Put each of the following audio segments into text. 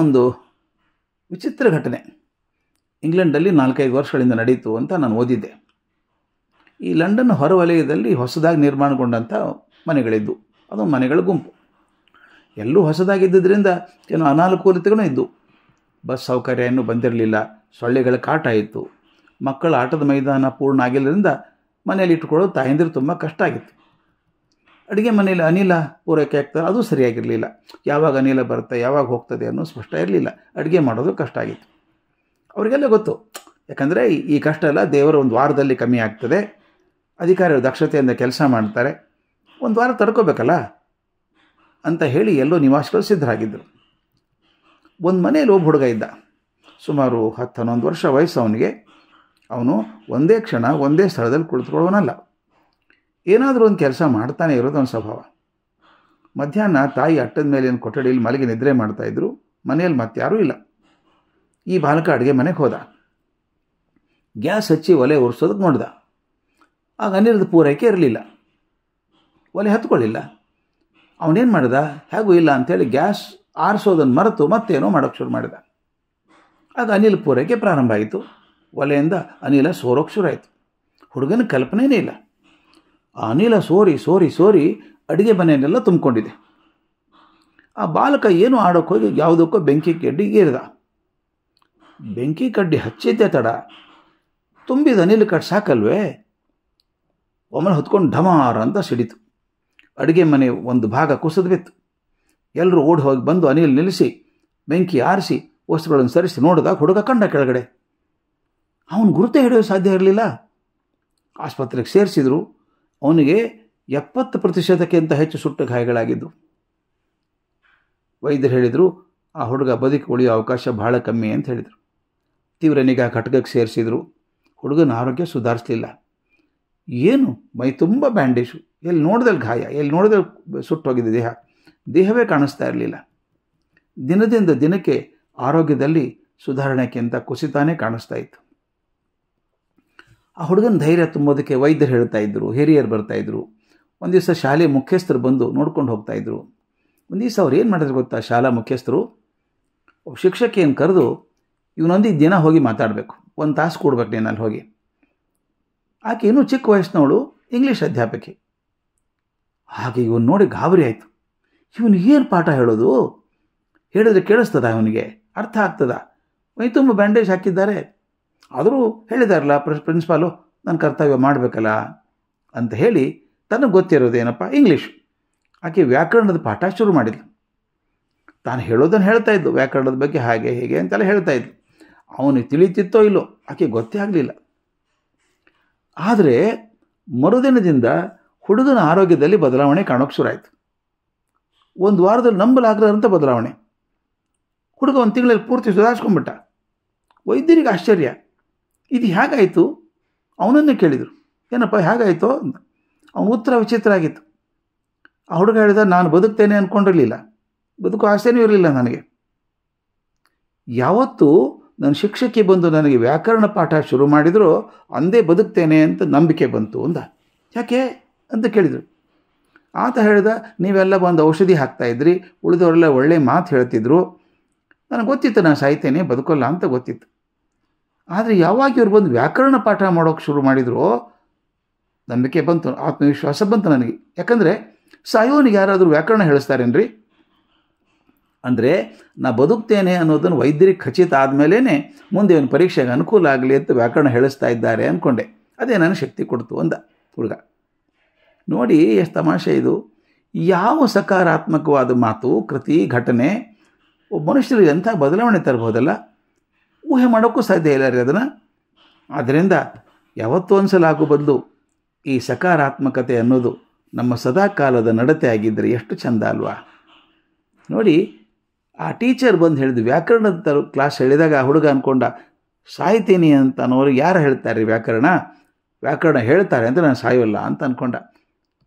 ಒಂದು ವಿಚಿತ್ರ ಘಟನೆ ಇಂಗ್ಲೆಂಡಲ್ಲಿ 4-5 ವರ್ಷಗಳಿಂದ ನಡೀತು ಅಂತ ನಾನು ಓದಿದ್ದೆ. ಈ ಲಂಡನ್ ಹೊರವಲಯದಲ್ಲಿ ಹೊಸದಾಗಿ ನಿರ್ಮಾಣಗೊಂಡಂಥ ಮನೆಗಳಿದ್ದು, ಅದು ಮನೆಗಳ ಗುಂಪು. ಎಲ್ಲೂ ಹೊಸದಾಗಿದ್ದರಿಂದ ಕೆಲವು ಅನಾನುಕೂಲತೆಗಳೂ ಇದ್ದವು. ಬಸ್ ಸೌಕರ್ಯ ಇನ್ನೂ ಬಂದಿರಲಿಲ್ಲ, ಸೊಳ್ಳೆಗಳ ಕಾಟ ಇತ್ತು, ಮಕ್ಕಳ ಆಟದ ಮೈದಾನ ಪೂರ್ಣ ಆಗಿದ್ದರಿಂದ ಮನೆಯಲ್ಲಿ ಇಟ್ಕೊಳ್ಳೋದು ತಾಯಂದಿರು ತುಂಬ ಕಷ್ಟ ಆಗಿತ್ತು. ಅಡುಗೆ ಮನೆಯಲ್ಲಿ ಅನಿಲ ಪೂರೈಕೆ ಆಗ್ತದೆ, ಅದು ಸರಿಯಾಗಿರಲಿಲ್ಲ. ಯಾವಾಗ ಅನಿಲ ಬರುತ್ತೆ, ಯಾವಾಗ ಹೋಗ್ತದೆ ಅನ್ನೋ ಸ್ಪಷ್ಟ ಇರಲಿಲ್ಲ. ಅಡುಗೆ ಮಾಡೋದು ಕಷ್ಟ ಆಗಿತ್ತು. ಅವರಿಗೆಲ್ಲ ಗೊತ್ತು, ಯಾಕಂದರೆ ಈ ಕಷ್ಟ ಎಲ್ಲ ದೇವರ ಒಂದು ವಾರದಲ್ಲಿ ಕಮ್ಮಿ ಆಗ್ತದೆ, ಅಧಿಕಾರಿಗಳು ದಕ್ಷತೆಯಿಂದ ಕೆಲಸ ಮಾಡ್ತಾರೆ, ಒಂದು ವಾರ ತಡ್ಕೋಬೇಕಲ್ಲ ಅಂತ ಹೇಳಿ ಎಲ್ಲೋ ನಿವಾಸಿಗಳು ಸಿದ್ಧರಾಗಿದ್ದರು. ಒಂದು ಮನೆಯಲ್ಲಿ ಒಬ್ಬ ಹುಡುಗ ಇದ್ದ, ಸುಮಾರು 10-11 ವರ್ಷ ವಯಸ್ಸು ಅವನಿಗೆ. ಅವನು ಒಂದೇ ಕ್ಷಣ ಒಂದೇ ಸ್ಥಳದಲ್ಲಿ ಕುಳಿತುಕೊಳ್ಳೋನಲ್ಲ, ಏನಾದರೂ ಒಂದು ಕೆಲಸ ಮಾಡ್ತಾನೆ ಇರೋದು ಅವನ ಸ್ವಭಾವ. ಮಧ್ಯಾಹ್ನ ತಾಯಿ ಅಟ್ಟದ ಮೇಲಿನ ಕೊಠಡಿಯಲ್ಲಿ ಮಲಗಿ ನಿದ್ರೆ ಮಾಡ್ತಾಯಿದ್ರು. ಮನೆಯಲ್ಲಿ ಮತ್ತಾರೂ ಇಲ್ಲ. ಈ ಬಾಲಕ ಅಡುಗೆ ಮನೆಗೆ ಹೋದ. ಗ್ಯಾಸ್ ಹಚ್ಚಿ ಒಲೆ ಉರಿಸೋದಕ್ಕೆ ನೋಡ್ದ. ಆಗ ಅನಿಲದ ಪೂರೈಕೆ ಇರಲಿಲ್ಲ, ಒಲೆ ಹತ್ಕೊಳ್ಳಿಲ್ಲ. ಅವನೇನು ಮಾಡ್ದ, ಹೇಗೂ ಇಲ್ಲ ಅಂಥೇಳಿ ಗ್ಯಾಸ್ ಆರಿಸೋದನ್ನು ಮರೆತು ಮತ್ತೇನೋ ಮಾಡೋಕ್ಕೆ ಶುರು ಮಾಡಿದ. ಆಗ ಅನಿಲ ಪೂರೈಕೆ ಪ್ರಾರಂಭ ಆಯಿತು. ಒಲೆಯಿಂದ ಅನಿಲ ಸೋರೋಕ್ಕೆ ಶುರು ಆಯಿತು. ಹುಡುಗನ ಕಲ್ಪನೆಯೇ ಇಲ್ಲ. ಆ ಅನಿಲ ಸೋರಿ ಸೋರಿ ಸೋರಿ ಅಡುಗೆ ಮನೆಯನ್ನೆಲ್ಲ ತುಂಬಿಕೊಂಡಿದೆ. ಆ ಬಾಲಕ ಏನು ಆಡೋಕ್ಕೆ ಹೋಗಿ ಯಾವುದಕ್ಕೋ ಬೆಂಕಿ ಕಡ್ಡಿ ಏರಿದ. ಬೆಂಕಿ ಕಡ್ಡಿ ಹಚ್ಚಿದ್ದೆ ತಡ, ತುಂಬಿದ ಅನಿಲ ಕಟ್ಟು ಸಾಕಲ್ವೇ, ಒಮ್ಮೆ ಹೊತ್ಕೊಂಡು ಢಮಾರ ಅಂತ ಸಿಡಿತು. ಅಡುಗೆ ಮನೆ ಒಂದು ಭಾಗ ಕುಸಿದು ಬಿತ್ತು. ಎಲ್ಲರೂ ಓಡಿ ಹೋಗಿ ಬಂದು ಅನಿಲ ನಿಲ್ಲಿಸಿ ಬೆಂಕಿ ಆರಿಸಿ ವಸ್ತುಗಳನ್ನು ಸರಿಸಿ ನೋಡಿದಾಗ ಹುಡುಗ ಕಂಡ ಕೆಳಗಡೆ. ಅವನು ಗುರುತೇ ಹಿಡಿಯೋದು ಸಾಧ್ಯ ಇರಲಿಲ್ಲ. ಆಸ್ಪತ್ರೆಗೆ ಸೇರಿಸಿದ್ರು. ಅವನಿಗೆ 70%ಕ್ಕಿಂತ ಹೆಚ್ಚು ಸುಟ್ಟ ಗಾಯಗಳಾಗಿದ್ದು. ವೈದ್ಯರು ಹೇಳಿದರು, ಆ ಹುಡುಗ ಬದುಕಿ ಉಳಿಯೋ ಅವಕಾಶ ಬಹಳ ಕಮ್ಮಿ ಅಂತ ಹೇಳಿದರು. ತೀವ್ರ ನಿಗಾ ಘಟಕಕ್ಕೆ ಸೇರಿಸಿದ್ರು. ಹುಡುಗನ ಆರೋಗ್ಯ ಸುಧಾರಿಸಲಿಲ್ಲ. ಏನು ಮೈ ತುಂಬ ಬ್ಯಾಂಡೇಜು, ಎಲ್ಲಿ ನೋಡಿದಲ್ಲಿ ಗಾಯ, ಎಲ್ಲಿ ನೋಡಿದಲ್ಲಿ ಸುಟ್ಟೋಗಿದೆ ದೇಹವೇ ಕಾಣಿಸ್ತಾ ಇರಲಿಲ್ಲ. ದಿನದಿಂದ ದಿನಕ್ಕೆ ಆರೋಗ್ಯದಲ್ಲಿ ಸುಧಾರಣೆಕ್ಕಿಂತ ಕುಸಿತಾನೇ ಕಾಣಿಸ್ತಾ ಇತ್ತು. ಆ ಹುಡುಗನ ಧೈರ್ಯ ತುಂಬೋದಕ್ಕೆ ವೈದ್ಯರು ಹೇಳ್ತಾ ಇದ್ದರು, ಹಿರಿಯರು ಬರ್ತಾಯಿದ್ರು. ಒಂದು ದಿವಸ ಶಾಲೆ ಮುಖ್ಯಸ್ಥರು ಬಂದು ನೋಡ್ಕೊಂಡು ಹೋಗ್ತಾಯಿದ್ರು. ಒಂದು ದಿವಸ ಅವ್ರು ಏನು ಮಾಡಿದ್ರು ಗೊತ್ತಾ, ಶಾಲಾ ಮುಖ್ಯಸ್ಥರು ಶಿಕ್ಷಕಿಯನ್ನು ಕರೆದು, ಇವನೊಂದಿಗೆ ದಿನ ಹೋಗಿ ಮಾತಾಡಬೇಕು, 1 ತಾಸು ಕೊಡ್ಬೇಕು ನೀನು ಅಲ್ಲಿ ಹೋಗಿ. ಆಕೆ ಇನ್ನೂ ಚಿಕ್ಕ ವಯಸ್ಸಿನವಳು, ಇಂಗ್ಲೀಷ್ ಅಧ್ಯಾಪಕಿ. ಹಾಗೆ ಇವನು ನೋಡಿ ಗಾಬರಿ ಆಯಿತು. ಇವನು ಏನು ಪಾಠ ಹೇಳೋದು, ಹೇಳಿದ್ರೆ ಕೇಳಿಸ್ತದ, ಅವನಿಗೆ ಅರ್ಥ ಆಗ್ತದ? ಮೈ ತುಂಬ ಬ್ಯಾಂಡೇಜ್ ಹಾಕಿದ್ದಾರೆ, ಆದರೂ ಹೇಳಿದಾರಲ್ಲ ಪ್ರಿನ್ಸಿಪಾಲು ನನ್ನ ಕರ್ತವ್ಯ ಮಾಡಬೇಕಲ್ಲ ಅಂತ ಹೇಳಿ ತನಗೆ ಗೊತ್ತಿರೋದೇನಪ್ಪ ಇಂಗ್ಲೀಷ್. ಆಕೆ ವ್ಯಾಕರಣದ ಪಾಠ ಶುರು ಮಾಡಿದ್ಲು. ತಾನು ಹೇಳೋದನ್ನು ಹೇಳ್ತಾ ಇದ್ದು, ವ್ಯಾಕರಣದ ಬಗ್ಗೆ ಹಾಗೆ ಹೇಗೆ ಅಂತೆಲ್ಲ ಹೇಳ್ತಾ ಇದ್ಲು. ಅವನಿಗೆ ತಿಳಿತಿತ್ತೋ ಇಲ್ಲೋ, ಆಕೆ ಗೊತ್ತೇ ಆಗಲಿಲ್ಲ. ಆದರೆ ಮರುದಿನದಿಂದ ಹುಡುಗನ ಆರೋಗ್ಯದಲ್ಲಿ ಬದಲಾವಣೆ ಕಾಣೋಕ್ಕೆ ಶುರು ಆಯಿತು. 1 ವಾರದಲ್ಲಿ ನಂಬಲಾಗದಂಥ ಬದಲಾವಣೆ. ಹುಡುಗ 1 ತಿಂಗಳಲ್ಲಿ ಪೂರ್ತಿ ಸುಧಾರಿಸ್ಕೊಂಡ್ಬಿಟ್ಟ. ವೈದ್ಯರಿಗೆ ಆಶ್ಚರ್ಯ, ಇದು ಹೇಗಾಯಿತು? ಅವನನ್ನೇ ಕೇಳಿದರು, ಏನಪ್ಪ ಹೇಗಾಯಿತು ಅಂತ. ಅವನ ಉತ್ತರ ವಿಚಿತ್ರ ಆಗಿತ್ತು. ಆ ಹುಡುಗ ಹೇಳಿದ, ನಾನು ಬದುಕ್ತೇನೆ ಅಂದ್ಕೊಂಡಿರಲಿಲ್ಲ, ಬದುಕು ಆಸೆನೂ ಇರಲಿಲ್ಲ ನನಗೆ. ಯಾವತ್ತು ನನ್ನ ಶಿಕ್ಷಕಿ ಬಂದು ನನಗೆ ವ್ಯಾಕರಣ ಪಾಠ ಶುರು ಮಾಡಿದರೂ ಅಂದೇ ಬದುಕ್ತೇನೆ ಅಂತ ನಂಬಿಕೆ ಬಂತು ಅಂದ. ಯಾಕೆ ಅಂತ ಕೇಳಿದರು. ಆತ ಹೇಳಿದ, ನೀವೆಲ್ಲ ಬಂದು ಔಷಧಿ ಹಾಕ್ತಾಯಿದ್ರಿ, ಉಳಿದವರೆಲ್ಲ ಒಳ್ಳೆ ಮಾತು ಹೇಳ್ತಿದ್ರು, ನನಗೆ ಗೊತ್ತಿತ್ತು ನಾನು ಸಾಯ್ತೇನೆ ಬದುಕೋಲ್ಲ ಅಂತ ಗೊತ್ತಿತ್ತು. ಆದರೆ ಯಾವಾಗ ಇವ್ರು ಬಂದು ವ್ಯಾಕರಣ ಪಾಠ ಮಾಡೋಕ್ಕೆ ಶುರು ಮಾಡಿದ್ರು ನಂಬಿಕೆ ಬಂತು, ಆತ್ಮವಿಶ್ವಾಸ ಬಂತು ನನಗೆ. ಯಾಕಂದರೆ ಸಾಯೋನಿಗೆ ಯಾರಾದರೂ ವ್ಯಾಕರಣ ಹೇಳಿಸ್ತಾರೇನ್ರಿ? ಅಂದರೆ ನಾ ಬದುಕ್ತೇನೆ ಅನ್ನೋದನ್ನು ವೈದ್ಯರಿಗೆ ಖಚಿತ ಆದಮೇಲೇ ಮುಂದೆ ಒಂದು ಪರೀಕ್ಷೆಗೆ ಅನುಕೂಲ ಆಗಲಿ ಅಂತ ವ್ಯಾಕರಣ ಹೇಳಿಸ್ತಾ ಇದ್ದಾರೆ ಅಂದ್ಕೊಂಡೆ. ಅದೇ ನನಗೆ ಶಕ್ತಿ ಕೊಡ್ತು ಅಂದ ಹುಡುಗ. ನೋಡಿ ಎಷ್ಟು ತಮಾಷೆ ಇದು. ಯಾವ ಸಕಾರಾತ್ಮಕವಾದ ಮಾತು, ಕೃತಿ, ಘಟನೆ ಒಬ್ಬ ಮನುಷ್ಯರಿಗೆ ಎಂಥ ಬದಲಾವಣೆ ತರಬಹುದಲ್ಲ, ಊಹೆ ಮಾಡೋಕ್ಕೂ ಸಾಧ್ಯ ಇಲ್ಲ ರೀ ಅದನ್ನು. ಆದ್ದರಿಂದ ಯಾವತ್ತೂ ಒಂದ್ಸಲ ಆಗೋ ಬದಲು ಈ ಸಕಾರಾತ್ಮಕತೆ ಅನ್ನೋದು ನಮ್ಮ ಸದಾಕಾಲದ ನಡತೆ ಆಗಿದ್ದರೆ ಎಷ್ಟು ಚಂದ ಅಲ್ವಾ. ನೋಡಿ, ಆ ಟೀಚರ್ ಬಂದು ಹೇಳಿದ್ದು ವ್ಯಾಕರಣದ ಕ್ಲಾಸ್ ಹೇಳಿದಾಗ ಆ ಹುಡುಗ ಅಂದ್ಕೊಂಡ, ಸಾಯ್ತೀನಿ ಅಂತ ಅನ್ನೋರು ಯಾರು ಹೇಳ್ತಾರೆ ವ್ಯಾಕರಣ ಹೇಳ್ತಾರೆ ಅಂತ ನಾನು ಸಾಯೋಲ್ಲ ಅಂತ ಅಂದ್ಕೊಂಡ.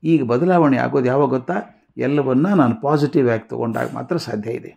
ಈಗ ಬದಲಾವಣೆ ಆಗೋದು ಯಾವಾಗ ಗೊತ್ತಾ? ಎಲ್ಲವನ್ನ ನಾನು ಪಾಸಿಟಿವ್ ಆಗಿ ತೊಗೊಂಡಾಗ ಮಾತ್ರ ಸಾಧ್ಯ ಇದೆ.